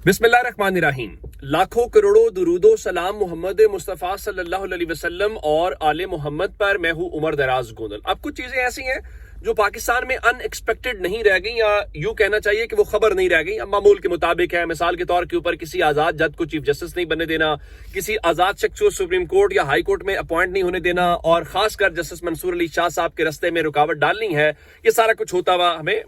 बिस्मिल्लाहिर्रहमानिर्रहीम। लाखों करोड़ों दुरूदो सलाम मोहम्मद मुस्तफ़ा सल्लल्लाहु अलैहि वसल्लम और आले मोहम्मद पर। मैं हूँ उमर दराज गोंदल। अब कुछ चीजें ऐसी हैं जो पाकिस्तान में अनएक्सपेक्टेड नहीं रह गई, या यूं कहना चाहिए कि वो खबर नहीं रह गई, अब मामूल के मुताबिक है। मिसाल के तौर के ऊपर किसी आजाद जज को चीफ जस्टिस नहीं बनने देना, किसी आजाद शख्स को सुप्रीम कोर्ट या हाई कोर्ट में अपॉइंट नहीं होने देना, और खासकर जस्टिस मंसूर अली शाह साहब के रास्ते में रुकावट डालनी है। ये सारा कुछ होता हुआ हमें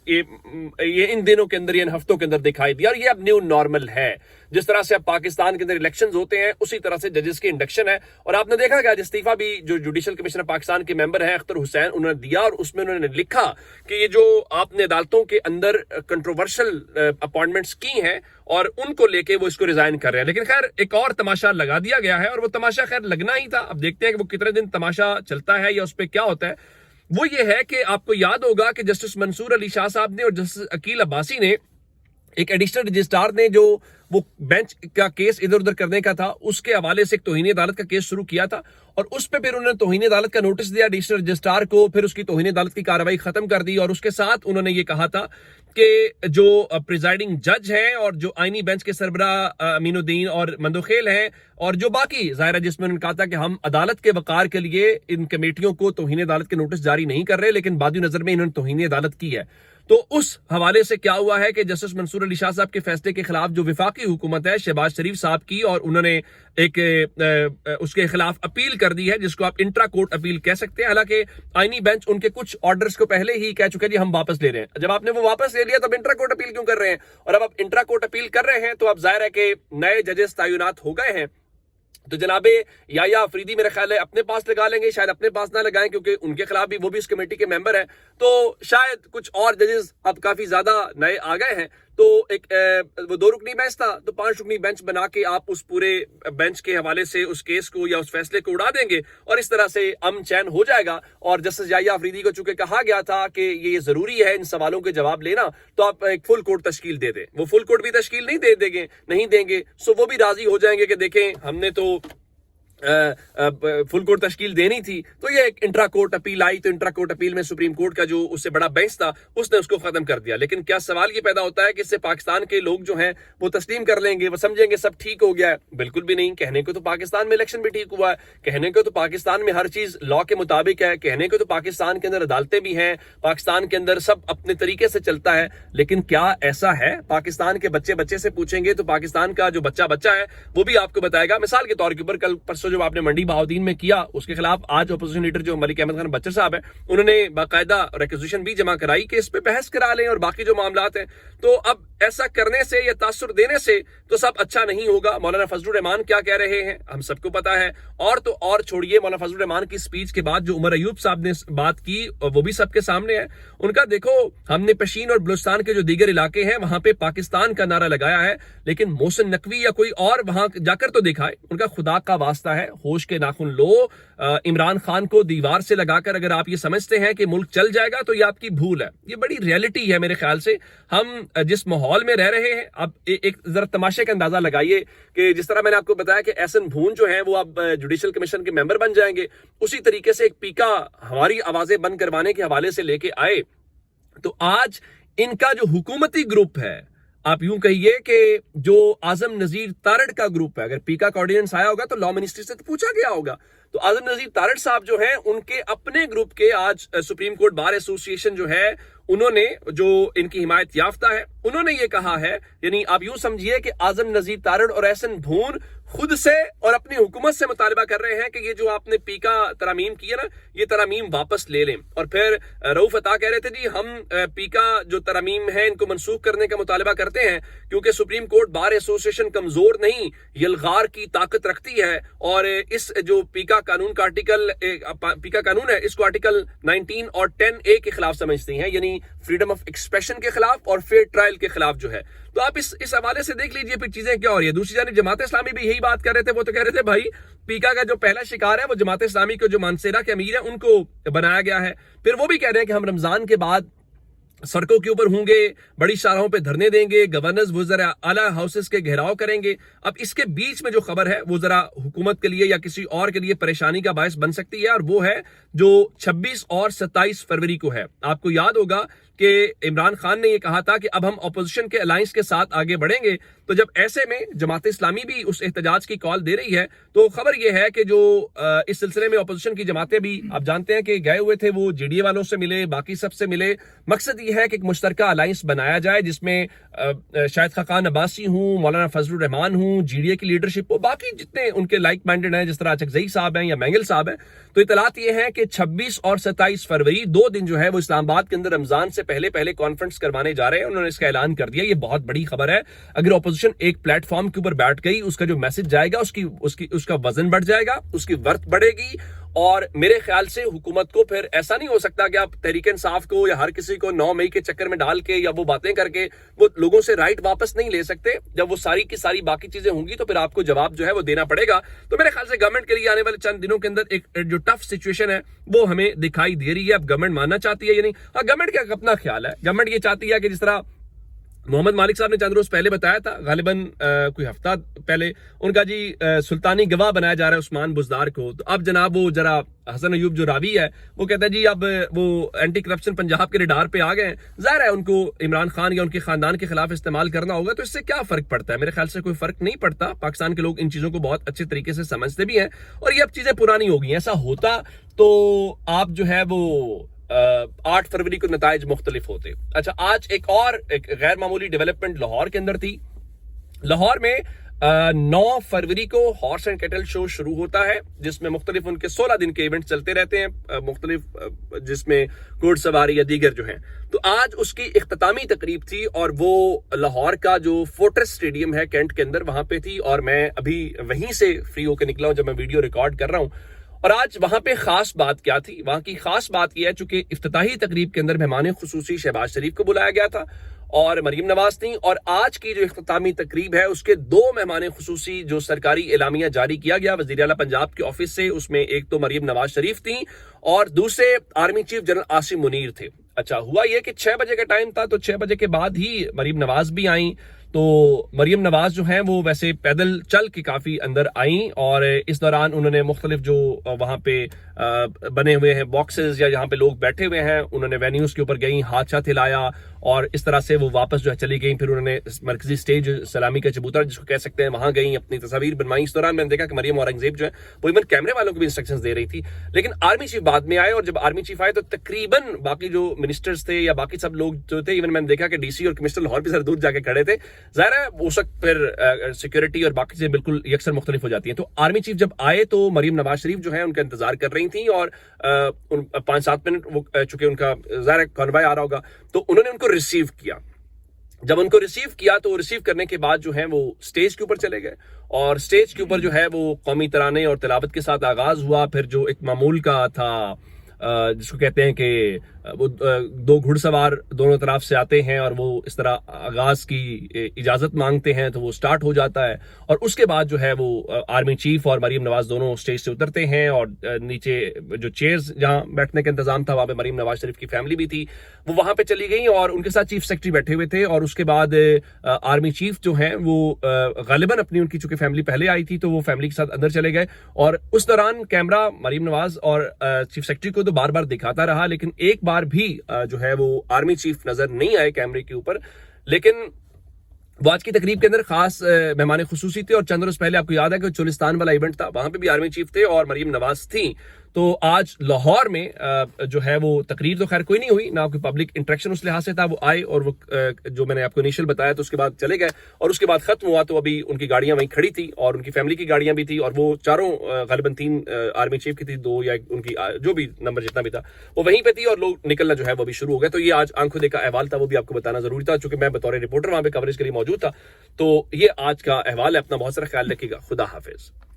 ये इन दिनों के अंदर, इन हफ्तों के अंदर दिखाई दिया, और ये अब न्यू नॉर्मल है। जिस तरह से अब पाकिस्तान के अंदर इलेक्शंस होते हैं, उसी तरह से जजेस की इंडक्शन है। और आपने देखा कि आज इस्तीफा भी जो जुडिशल कमिश्नर पाकिस्तान के मेंबर हैं अख्तर हुसैन, उन्होंने दिया, और उसमें उन्होंने लिखा कि ये जो आपने अदालतों के अंदर कंट्रोवर्शियल अपॉइंटमेंट्स की हैं और उनको लेके वो इसको रिजाइन कर रहे हैं। लेकिन खैर एक और तमाशा लगा दिया गया है, और वो तमाशा खैर लगना ही था। अब देखते हैं कि वो कितने दिन तमाशा चलता है या उस पर क्या होता है। वो ये है कि आपको याद होगा कि जस्टिस मंसूर अली शाह साहब ने और जस्टिस अकील अब्बासी ने एक एडिशनल रजिस्ट्रार ने जो वो बेंच का केस इधर उधर करने का था, उसके हवाले से एक तौहीन अदालत का केस शुरू किया था, और उस पे फिर उन्होंने तौहीन अदालत का नोटिस दिया एडिशनल रजिस्ट्रार को। फिर उसकी तौहीन अदालत की कार्रवाई खत्म कर दी, और उसके साथ उन्होंने ये कहा था कि जो प्रिजाइडिंग जज हैं और जो आईनी बेंच के सरबरा अमीनुद्दीन और मंदोखेल हैं, और जो बाकी ज़ाहिर है जिसमें उन्होंने कहा था कि हम अदालत के वकार के लिए इन कमेटियों को तौहीन अदालत के नोटिस जारी नहीं कर रहे, लेकिन बादी नजर में इन्होंने तौहीन अदालत की है। तो उस हवाले से क्या हुआ है कि जस्टिस मंसूर अली शाह साहब के फैसले के खिलाफ जो विफाकी हुकूमत है शहबाज शरीफ साहब की, और उन्होंने एक उसके खिलाफ अपील कर दी है, जिसको आप इंट्रा कोर्ट अपील कह सकते हैं। हालांकि आईनी बेंच उनके कुछ ऑर्डर्स को पहले ही कह चुके हैं हम वापस ले रहे हैं। जब आपने वो वापस ले लिया तो अब इंट्रा कोर्ट अपील क्यों कर रहे हैं? और अब आप इंट्रा कोर्ट अपील कर रहे हैं तो अब जाहिर है कि नए जजेस तैनात हो गए हैं, तो जनाबे या अफरीदी मेरा ख्याल है अपने पास लगा लेंगे, शायद अपने पास ना लगाएं, क्योंकि उनके खिलाफ भी वो भी इस कमेटी के मेंबर हैं। तो शायद कुछ और जजेस अब काफी ज्यादा नए आ गए हैं। तो एक वो 2 रुकनी बेंच था, तो 5 रुकनी बेंच बना के आप उस पूरे बेंच के हवाले से उस केस को या उस फैसले को उड़ा देंगे, और इस तरह से अमन चैन हो जाएगा। और जस्टिस याया अफरीदी को चूंकि कहा गया था कि ये जरूरी है इन सवालों के जवाब लेना, तो आप एक फुल कोर्ट तश्कील दे दें। वो फुल कोर्ट भी तश्कील नहीं देंगे, सो वो भी राजी हो जाएंगे कि देखें हमने तो फुल कोर्ट तश्कील देनी थी। तो ये एक इंट्रा कोर्ट अपील आई, तो इंट्रा कोर्ट अपील में सुप्रीम कोर्ट का जो उससे बड़ा बेंच था उसने उसको खत्म कर दिया। लेकिन क्या सवाल ये पैदा होता है कि इससे पाकिस्तान के लोग जो हैं वो तस्लीम कर लेंगे, वो समझेंगे सब ठीक हो गया है? बिल्कुल भी नहीं। कहने को तो पाकिस्तान में इलेक्शन भी ठीक हुआ है, कहने को तो पाकिस्तान में हर चीज लॉ के मुताबिक है, कहने को तो पाकिस्तान के अंदर अदालतें भी हैं, पाकिस्तान के अंदर सब अपने तरीके से चलता है। लेकिन क्या ऐसा है? पाकिस्तान के बच्चे से पूछेंगे तो पाकिस्तान का जो बच्चा है वो भी आपको बताएगा। मिसाल के तौर के ऊपर कल परसों जो आपने मंडी बहाउद्दीन में किया, उसके खिलाफ आज अपोजिशन लीडर जो मलिक अहमद खान बच्चर साहब है, उन्होंने बाकायदा रिक्वेजिशन भी जमा कराई कि इस पे बहस करा लें, और बाकी जो मामलात हैं। तो अब ऐसा करने से या तासुर देने से तो सब अच्छा नहीं होगा। मौलाना फजलुर रहमान क्या कह रहे हैं हम सबको पता है, और तो और छोड़िए, मौलाना फजलुर रहमान की स्पीच के बाद जो उमर अयूब साहब ने बात की वो भी सबके सामने है। उनका देखो, हमने पशीन और बलूचिस्तान के जो दीगर इलाके हैं वहां पे पाकिस्तान का नारा लगाया है, लेकिन मोहसिन नकवी या कोई और वहां जाकर तो दिखाए। उनका खुदा का वास्ता है, होश के नाखून लो। इमरान खान को दीवार से लगाकर अगर आप ये समझते हैं कि मुल्क चल जाएगा तो ये आपकी भूल है। ये बड़ी रियलिटी है मेरे ख्याल से। हम जिस माहौल में रह रहे हैं, अब एक जरा तमाशे का अंदाजा लगाइए कि जिस तरह मैंने आपको बताया कि एहसन भून जो है वो अब जुडिशल कमीशन के मेंबर बन जाएंगे, उसी तरीके से एक पीका हमारी आवाजें बंद करवाने के हवाले से लेके आए। तो आज इनका जो हुकूमती ग्रुप है, आप यूं कहिए कि जो आजम नजीर तारड़ का ग्रुप है, अगर पीका का ऑर्डिनेंस आया होगा तो लॉ मिनिस्ट्री से तो पूछा गया होगा। तो आजम नजीर तारड़ साहब जो हैं, उनके अपने ग्रुप के आज सुप्रीम कोर्ट बार एसोसिएशन जो है, उन्होंने जो इनकी हिमायत याफ्ता है, उन्होंने ये कहा है, यानी आप यूं समझिए कि आजम नजीर तारड़ और एहसन भून खुद से और अपनी हुकूमत से मुतालबा कर रहे हैं कि ये जो आपने पीका तरामीम की है ना, ये तरामीम वापस ले लें। और फिर रऊफ अता कह रहे थे जी हम पीका जो तरामीम है इनको मनसूख करने का मुतालबा करते हैं, क्योंकि सुप्रीम कोर्ट बार एसोसिएशन कमजोर नहीं, यलगार की ताकत रखती है। और इस जो पीका कानून का पीका कानून है, इसको आर्टिकल 19 और 10A के खिलाफ समझती हैं, यानी फ्रीडम ऑफ एक्सप्रेशन के खिलाफ और फेयर ट्रायल के खिलाफ जो है। तो आप इस हवाले से देख लीजिए फिर चीजें क्या हो रही है। दूसरी जानिब जमात इस्लामी भी यही बात कर रहे थे, वो तो कह रहे थे भाई पीका का जो पहला शिकार है वो जमात इस्लामी के जो मानसेरा के अमीर है उनको बनाया गया है। फिर वो भी कह रहे हैं कि हम रमजान के बाद सड़कों के ऊपर होंगे, बड़ी शाहराहों पे धरने देंगे, गवर्नर्स वज़रा आला हाउसेस के घेराव करेंगे। अब इसके बीच में जो खबर है वो जरा हुकूमत के लिए या किसी और के लिए परेशानी का बायस बन सकती है, और वो है जो 26 और 27 फरवरी को है। आपको याद होगा کہ عمران خان نے یہ کہا تھا کہ اب ہم اپوزیشن کے الائنس کے ساتھ آگے بڑھیں گے. تو جب ایسے میں جماعت اسلامی بھی اس احتجاج کی کال دے رہی ہے تو خبر یہ ہے کہ جو اس سلسلے میں اپوزیشن کی جماعتیں بھی آپ جانتے ہیں کہ گئے ہوئے تھے, وہ جی ڈی اے والوں سے ملے, باقی سب سے ملے. مقصد یہ ہے کہ ایک مشترکہ الائنس بنایا جائے جس میں شاہد خاقان عباسی ہوں, مولانا فضل الرحمان ہوں, جی ڈی اے کی لیڈرشپ ہو, باقی جتنے ان کے لائک مائنڈڈ ہیں جس طرح چکزئی صاحب ہیں یا مینگل صاحب ہیں. تو اطلاعات یہ ہیں کہ 26 اور 27 فروری 2 دن جو ہے وہ اسلام آباد کے اندر رمضان سے پہلے کانفرنس کروانے جا رہے ہیں. انہوں نے اس کا اعلان کر دیا. یہ بہت بڑی خبر ہے. اگر اپوزیشن ایک پلیٹ فارم کے اوپر بیٹھ گئی, اس کا جو میسج جائے گا اس کا وزن بڑھ جائے گا, اس کی ورتھ بڑھے گی. اور میرے خیال سے حکومت کو پھر ایسا نہیں ہو سکتا کہ آپ تحریک انصاف کو یا ہر کسی کو 9 مئی کے چکر میں ڈال کے یا وہ باتیں کر کے وہ لوگوں سے رائٹ واپس نہیں لے سکتے. جب وہ ساری کی ساری باقی چیزیں ہوں گی تو پھر آپ کو جواب جو ہے وہ دینا پڑے گا. تو میرے خیال سے گورنمنٹ کے لیے آنے والے چند دنوں کے اندر ایک جو ٹف سچویشن ہے وہ ہمیں دکھائی دے رہی ہے. اب گورنمنٹ ماننا چاہتی ہے یا نہیں. ہاں, گورنمنٹ کا اپنا خیال ہے. گورنمنٹ یہ چاہتی ہے کہ جس طرح محمد مالک صاحب نے چند روز پہلے بتایا تھا, غالباً کوئی ہفتہ پہلے, ان کا جی سلطانی گواہ بنایا جا رہا ہے عثمان بزدار کو. تو اب جناب وہ ذرا حسن ایوب جو راوی ہے وہ کہتا ہے جی اب وہ اینٹی کرپشن پنجاب کے ریڈار پہ آ گئے ہیں. ظاہر ہے ان کو عمران خان یا ان کے خاندان کے خلاف استعمال کرنا ہوگا, تو اس سے کیا فرق پڑتا ہے؟ میرے خیال سے کوئی فرق نہیں پڑتا. پاکستان کے لوگ ان چیزوں کو بہت اچھے طریقے سے سمجھتے بھی ہیں اور یہ اب چیزیں پرانی ہو گئی ہیں. ایسا ہوتا تو آپ جو ہے وہ 8 فروری کو نتائج مختلف ہوتے. اچھا, آج ایک غیر معمولی ڈیولپمنٹ لاہور کے اندر تھی. لاہور میں 9 فروری کو ہارس اینڈ کیٹل شو شروع ہوتا ہے جس میں مختلف ان کے 16 دن کے ایونٹ چلتے رہتے ہیں, مختلف جس میں گھوڑ سواری یا دیگر جو ہیں. تو آج اس کی اختتامی تقریب تھی اور وہ لاہور کا جو فورٹریس اسٹیڈیم ہے کینٹ کے اندر وہاں پہ تھی, اور میں ابھی وہیں سے فری ہو کے نکلا ہوں جب میں ویڈیو ریکارڈ کر رہا ہوں. اور آج وہاں پہ خاص بات کیا تھی؟ وہاں کی خاص بات یہ ہے چونکہ افتتاحی تقریب کے اندر مہمان خصوصی شہباز شریف کو بلایا گیا تھا اور مریم نواز تھیں, اور آج کی جو اختتامی تقریب ہے اس کے 2 مہمان خصوصی جو سرکاری اعلامیہ جاری کیا گیا وزیر اعلیٰ پنجاب کے آفس سے, اس میں ایک تو مریم نواز شریف تھیں اور دوسرے army chief general Asim Munir تھے. اچھا, ہوا یہ کہ 6 بجے کا ٹائم تھا تو 6 بجے کے بعد ہی مریم نواز بھی آئیں. تو مریم نواز جو ہیں وہ ویسے پیدل چل کے کافی اندر آئیں اور اس دوران انہوں نے مختلف جو وہاں پہ بنے ہوئے ہیں باکسز یا جہاں پہ لوگ بیٹھے ہوئے ہیں انہوں نے وینیوز کے اوپر گئیں, ہاتھ ہلایا اور اس طرح سے وہ واپس جو ہے چلی گئیں. پھر انہوں نے مرکزی سٹیج سلامی کا چبوترا جس کو کہہ سکتے ہیں وہاں گئیں, اپنی تصاویر بنوائیں. اس دوران میں نے دیکھا کہ مریم اورنگزیب جو ہے وہ ایون کیمرے والوں کو بھی انسٹرکشنز دے رہی تھی. لیکن آرمی چیف بعد میں آئے اور جب آرمی چیف آئے تو تقریباً باقی جو منسٹرز تھے یا باقی سب لوگ جو تھے, ایون میں نے دیکھا کہ ڈی سی اور کمشنر لاہور بھی ذرا دور جا کے کھڑے تھے. ظاہر ہے اس وقت پھر سیکورٹی اور باقی چیزیں بالکل یکسر مختلف ہو جاتی ہیں. تو آرمی چیف جب آئے تو مریم نواز شریف جو ہے ان کا انتظار کر رہی تھیں اور 5-7 منٹ وہ چونکہ ان کا ظاہر کانوائے آ رہا ہوگا تو انہوں نے ان کو ریسیو کیا. جب ان کو ریسیو کیا تو ریسیو کرنے کے بعد جو ہے وہ سٹیج کے اوپر چلے گئے اور سٹیج کے اوپر جو ہے وہ قومی ترانے اور تلاوت کے ساتھ آغاز ہوا. پھر جو ایک معمول کا تھا جس کو کہتے ہیں کہ وہ 2 گھڑ سوار دونوں طرف سے آتے ہیں اور وہ اس طرح آغاز کی اجازت مانگتے ہیں تو وہ سٹارٹ ہو جاتا ہے. اور اس کے بعد جو ہے وہ آرمی چیف اور مریم نواز دونوں سٹیج سے اترتے ہیں اور نیچے جو چیئرز جہاں بیٹھنے کا انتظام تھا وہاں پہ مریم نواز شریف کی فیملی بھی تھی, وہ وہاں پہ چلی گئی اور ان کے ساتھ چیف سیکرٹری بیٹھے ہوئے تھے. اور اس کے بعد آرمی چیف جو ہیں وہ غالباً اپنی ان کی چونکہ فیملی پہلے آئی تھی تو وہ فیملی کے ساتھ اندر چلے گئے. اور اس دوران کیمرہ مریم نواز اور چیف سیکرٹری کو تو بار بار دکھاتا رہا لیکن ایک بار بھی جو ہے وہ آرمی چیف نظر نہیں آئے کیمرے کے اوپر. لیکن وہ آج کی تقریب کے اندر خاص مہمان خصوصی تھے اور چند روز پہلے آپ کو یاد ہے کہ چولستان والا ایونٹ تھا وہاں پہ بھی آرمی چیف تھے اور مریم نواز تھیں. تو آج لاہور میں جو ہے وہ تقریر تو خیر کوئی نہیں ہوئی, نہ کوئی پبلک انٹریکشن اس لحاظ سے تھا. وہ آئے اور وہ جو میں نے آپ کو انیشل بتایا تو اس کے بعد چلے گئے اور اس کے بعد ختم ہوا تو ابھی ان کی گاڑیاں وہیں کھڑی تھی اور ان کی فیملی کی گاڑیاں بھی تھی اور وہ چاروں غالباً 3 آرمی چیف کی تھی, 2 یا ان کی جو بھی نمبر جتنا بھی تھا وہ وہیں پہ تھی اور لوگ نکلنا جو ہے وہ بھی شروع ہو گئے. تو یہ آج آنکھوں دیکھا احوال تھا, وہ بھی آپ کو بتانا ضروری تھا چونکہ میں بطور رپورٹر وہاں پہ کوریج کے لیے موجود تھا. تو یہ آج کا احوال ہے. اپنا بہت سارا خیال رکھیے گا. خدا حافظ.